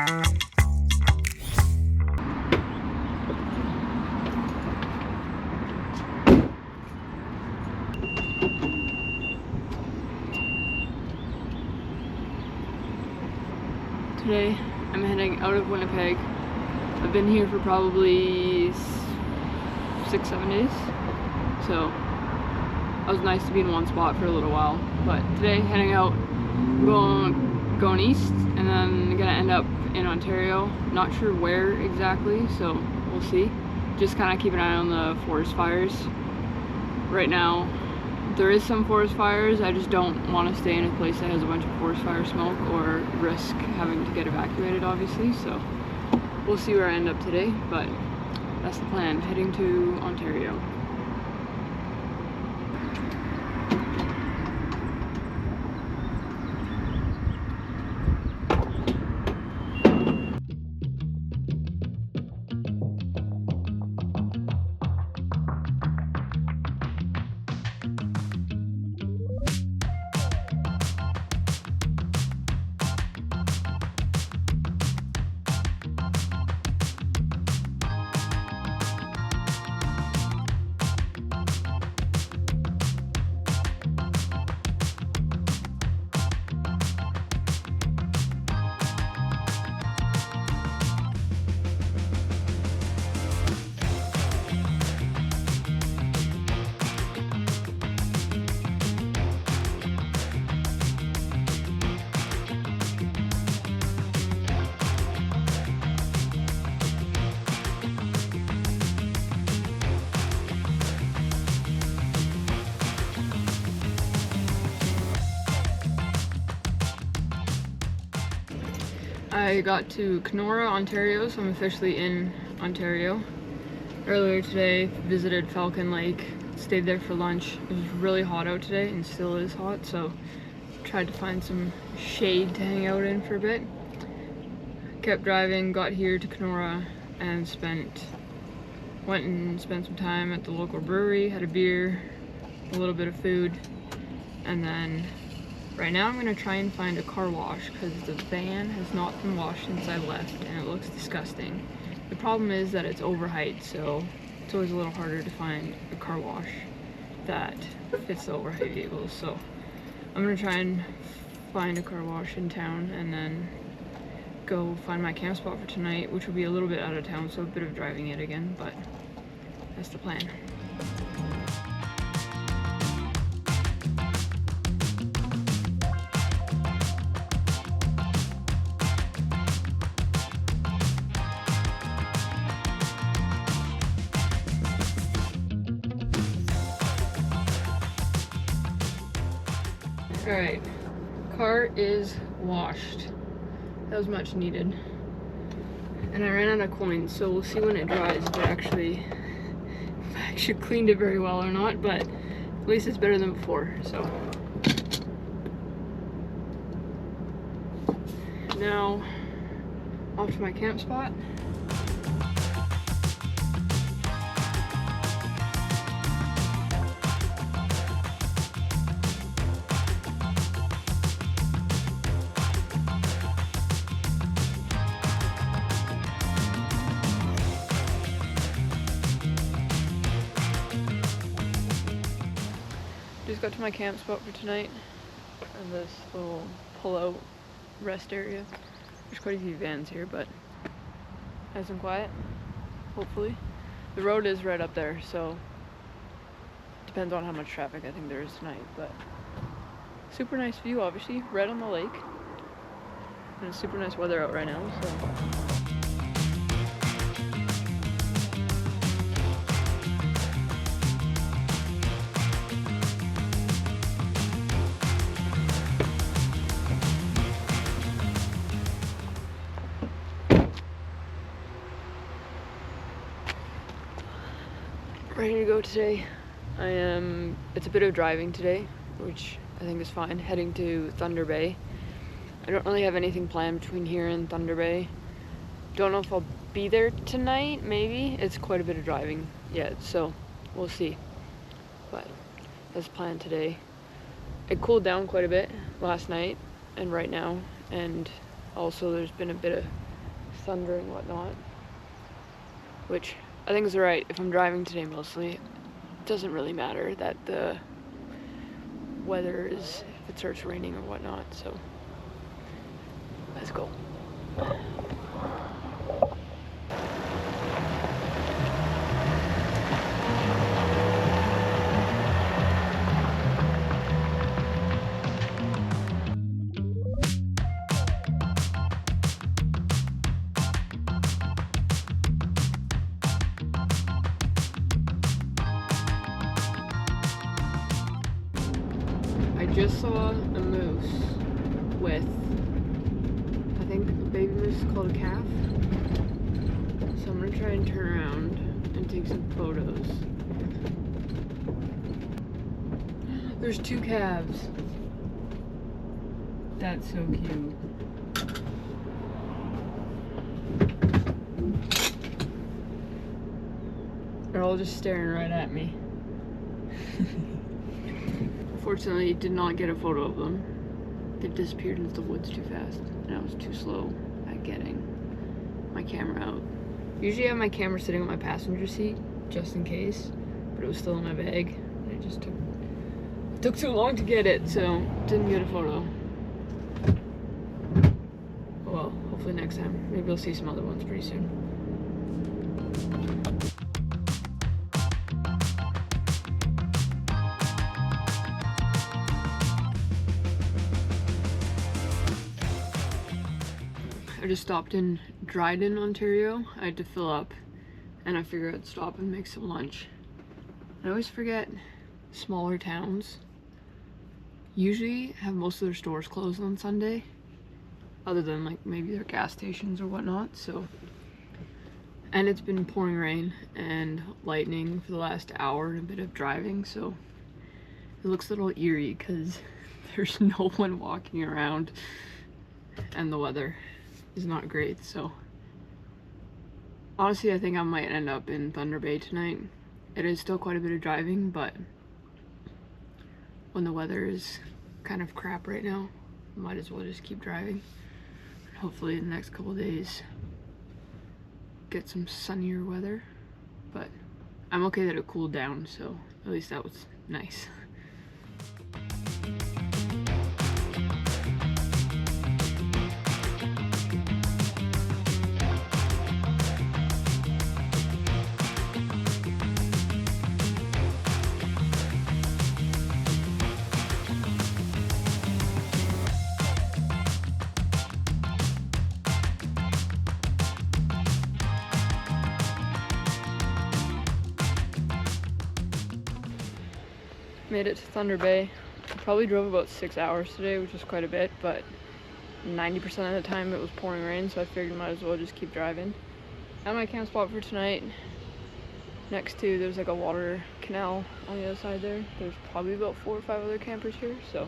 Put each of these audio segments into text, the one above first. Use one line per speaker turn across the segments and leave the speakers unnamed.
Today, I'm heading out of Winnipeg. I've been here for probably 6-7 days, so it was nice to be in one spot for a little while. But today, heading out, going east, and then gonna end up in Ontario. Not sure where exactly, so we'll see. Just kind of keep an eye on the forest fires. Right now, there is some forest fires. I just don't want to stay in a place that has a bunch of forest fire smoke or risk having to get evacuated, obviously. So we'll see where I end up today, but that's the plan, heading to Ontario. I got to Kenora, Ontario, so I'm officially in Ontario. Earlier today, visited Falcon Lake, stayed there for lunch. It was really hot out today, and still is hot, so tried to find some shade to hang out in for a bit. Kept driving, got here to Kenora, and went and spent some time at the local brewery, had a beer, a little bit of food, and then right now I'm going to try and find a car wash because the van has not been washed since I left and it looks disgusting. The problem is that it's overheight, so it's always a little harder to find a car wash that fits the overheight vehicles. So I'm going to try and find a car wash in town and then go find my camp spot for tonight, which will be a little bit out of town, so a bit of driving it again, but that's the plan. Alright, car is washed. That was much needed. And I ran out of coins, so we'll see when it dries if I actually cleaned it very well or not, but at least it's better than before, so. Now, off to my camp spot. Just got to my camp spot for tonight, and this little pull-out rest area. There's quite a few vans here, but nice and quiet, hopefully. The road is right up there, so depends on how much traffic I think there is tonight, but super nice view, obviously, right on the lake, and it's super nice weather out right now, so. Ready to go today. It's a bit of driving today, which I think is fine, heading to Thunderbay. I don't really have anything planned between here and Thunderbay. Don't know if I'll be there tonight, maybe. It's quite a bit of driving yet, so we'll see. But that's planned today. It cooled down quite a bit last night and right now, and also there's been a bit of thunder and whatnot, which I think is right. If I'm driving today mostly, it doesn't really matter that the weather is, if it starts raining or whatnot, so let's go. I just saw a moose with, I think a baby moose is called a calf. So I'm gonna try and turn around and take some photos. There's 2 calves. That's so cute. They're all just staring right at me. Fortunately, did not get a photo of them. They disappeared into the woods too fast, and I was too slow at getting my camera out. Usually I have my camera sitting on my passenger seat, just in case, but it was still in my bag, and it just took too long to get it, so didn't get a photo. Oh well, hopefully next time. Maybe we'll see some other ones pretty soon. I just stopped in Dryden, Ontario. I had to fill up, and I figured I'd stop and make some lunch. I always forget smaller towns usually have most of their stores closed on Sunday, other than like maybe their gas stations or whatnot. So, and it's been pouring rain and lightning for the last hour and a bit of driving, so it looks a little eerie because there's no one walking around and the weather is not great. So honestly, I think I might end up in Thunderbay tonight. It is still quite a bit of driving, but when the weather is kind of crap right now, might as well just keep driving. Hopefully in the next couple of days get some sunnier weather, but I'm okay that it cooled down, so at least that was nice. Made it to Thunderbay. I probably drove about 6 hours today, which is quite a bit, but 90% of the time it was pouring rain, so I figured I might as well just keep driving. At my camp spot for tonight, next to, there's like a water canal on the other side there. There's probably about 4 or 5 other campers here, so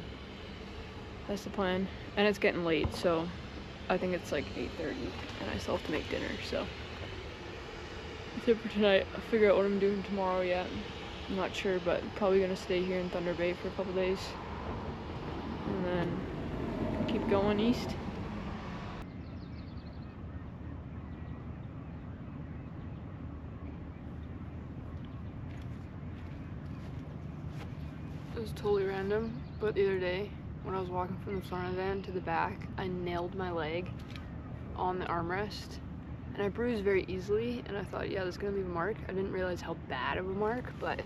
that's the plan. And it's getting late, so I think it's like 8:30, and I still have to make dinner, so that's it for tonight. I'll figure out what I'm doing tomorrow yet. I'm not sure, but probably gonna stay here in Thunderbay for a couple days and then keep going east. It was totally random, but the other day when I was walking from the front of the van to the back, I nailed my leg on the armrest and I bruised very easily, and I thought, yeah, this is gonna leave a mark. I didn't realize how bad of a mark, but it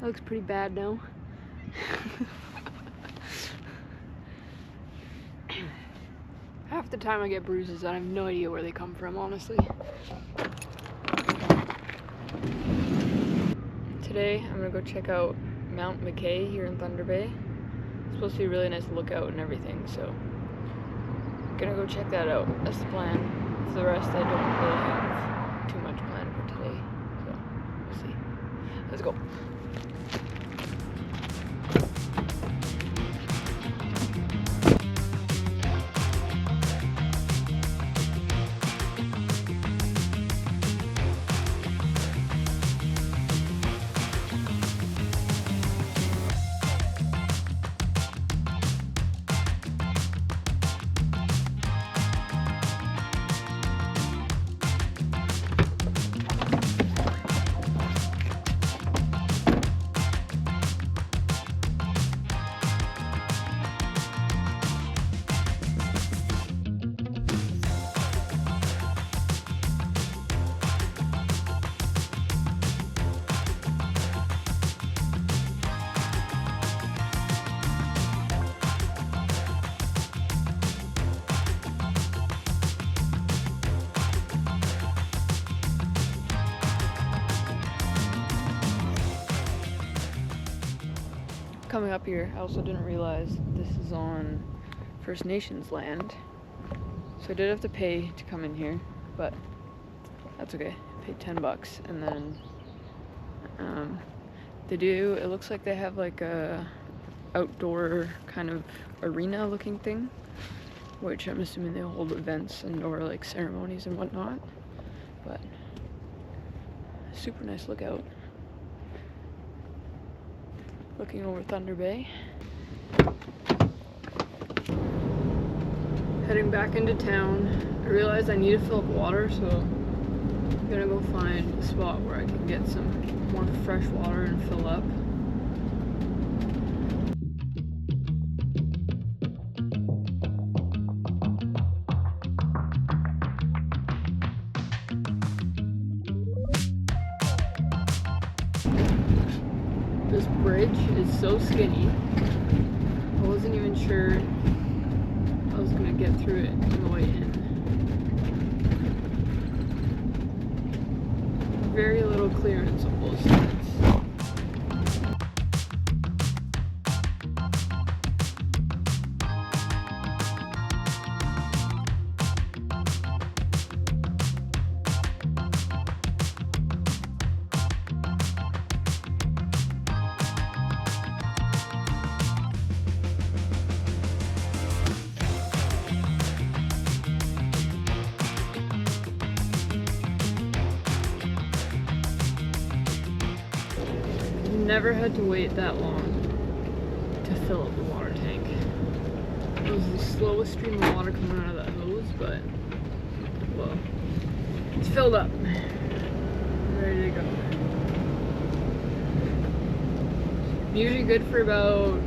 looks pretty bad now. Half the time I get bruises, I have no idea where they come from, honestly. Today, I'm gonna go check out Mount Mckay here in Thunderbay. It's supposed to be a really nice lookout and everything, so gonna go check that out. That's the plan. For the rest, I don't really have too much planned for today, so we'll see. Let's go. coming up here, I also didn't realize this is on First Nations land. So I did have to pay to come in here, but that's okay. I paid $10, and then it looks like they have like a outdoor kind of arena looking thing, which I'm assuming they hold events and or like ceremonies and whatnot. But super nice lookout. Looking over Thunderbay. Heading back into town. I realized I need to fill up water, so I'm gonna go find a spot where I can get some more fresh water and fill up. This bridge is so skinny. I wasn't even sure I was gonna get through it on the way in. Very little clearance on both sides. Never had to wait that long to fill up the water tank. It was the slowest stream of water coming out of that hose, but well, it's filled up. Ready to go. Usually good for about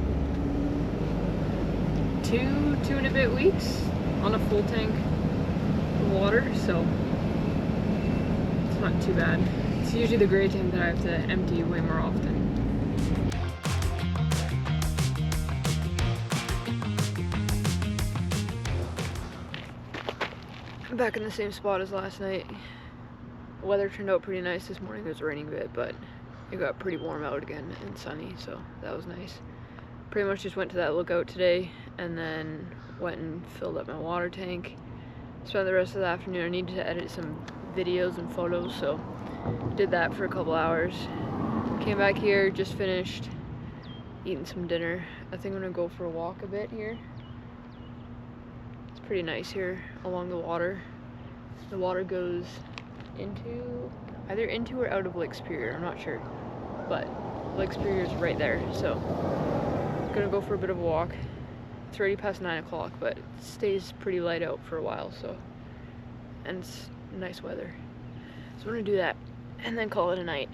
two and a bit weeks on a full tank of water, so it's not too bad. It's usually the gray tank that I have to empty way more often. I'm back in the same spot as last night. The weather turned out pretty nice this morning. It was raining a bit, but it got pretty warm out again and sunny, so that was nice. Pretty much just went to that lookout today and then went and filled up my water tank. Spent the rest of the afternoon. I needed to edit some videos and photos, so did that for a couple hours. Came back here, just finished eating some dinner. I think I'm gonna go for a walk a bit here. It's pretty nice here along the water. The water goes either into or out of Lake Superior, I'm not sure. But Lake Superior is right there, so I'm gonna go for a bit of a walk. It's already past 9 o'clock, but it stays pretty light out for a while, so, and it's nice weather. So I'm gonna do that and then call it a night.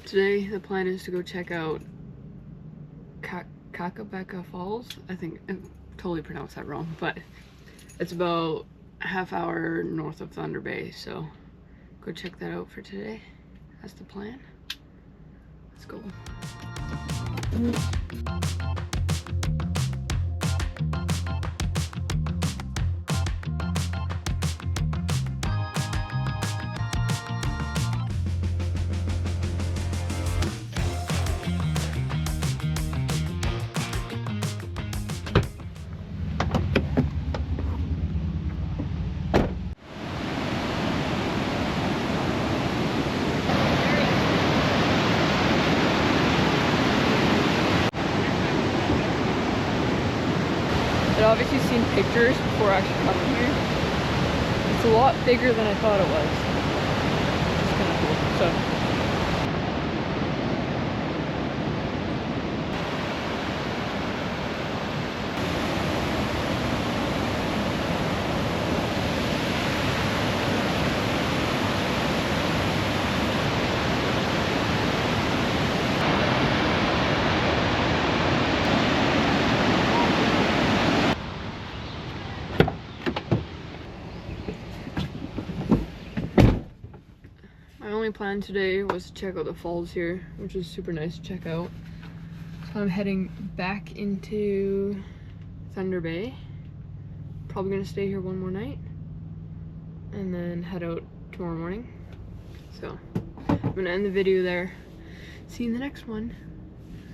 Today, the plan is to go check out Kakabeka Falls. I think I totally pronounced that wrong, but it's about a half hour north of Thunderbay, so go check that out for today. That's the plan. Let's go. I'd obviously seen pictures before actually coming here. It's a lot bigger than I thought it was. It's kind of cool. So. my only plan today was to check out the falls here, which is super nice to check out. So I'm heading back into Thunderbay. Probably gonna stay here one more night and then head out tomorrow morning. So I'm gonna end the video there. See you in the next one.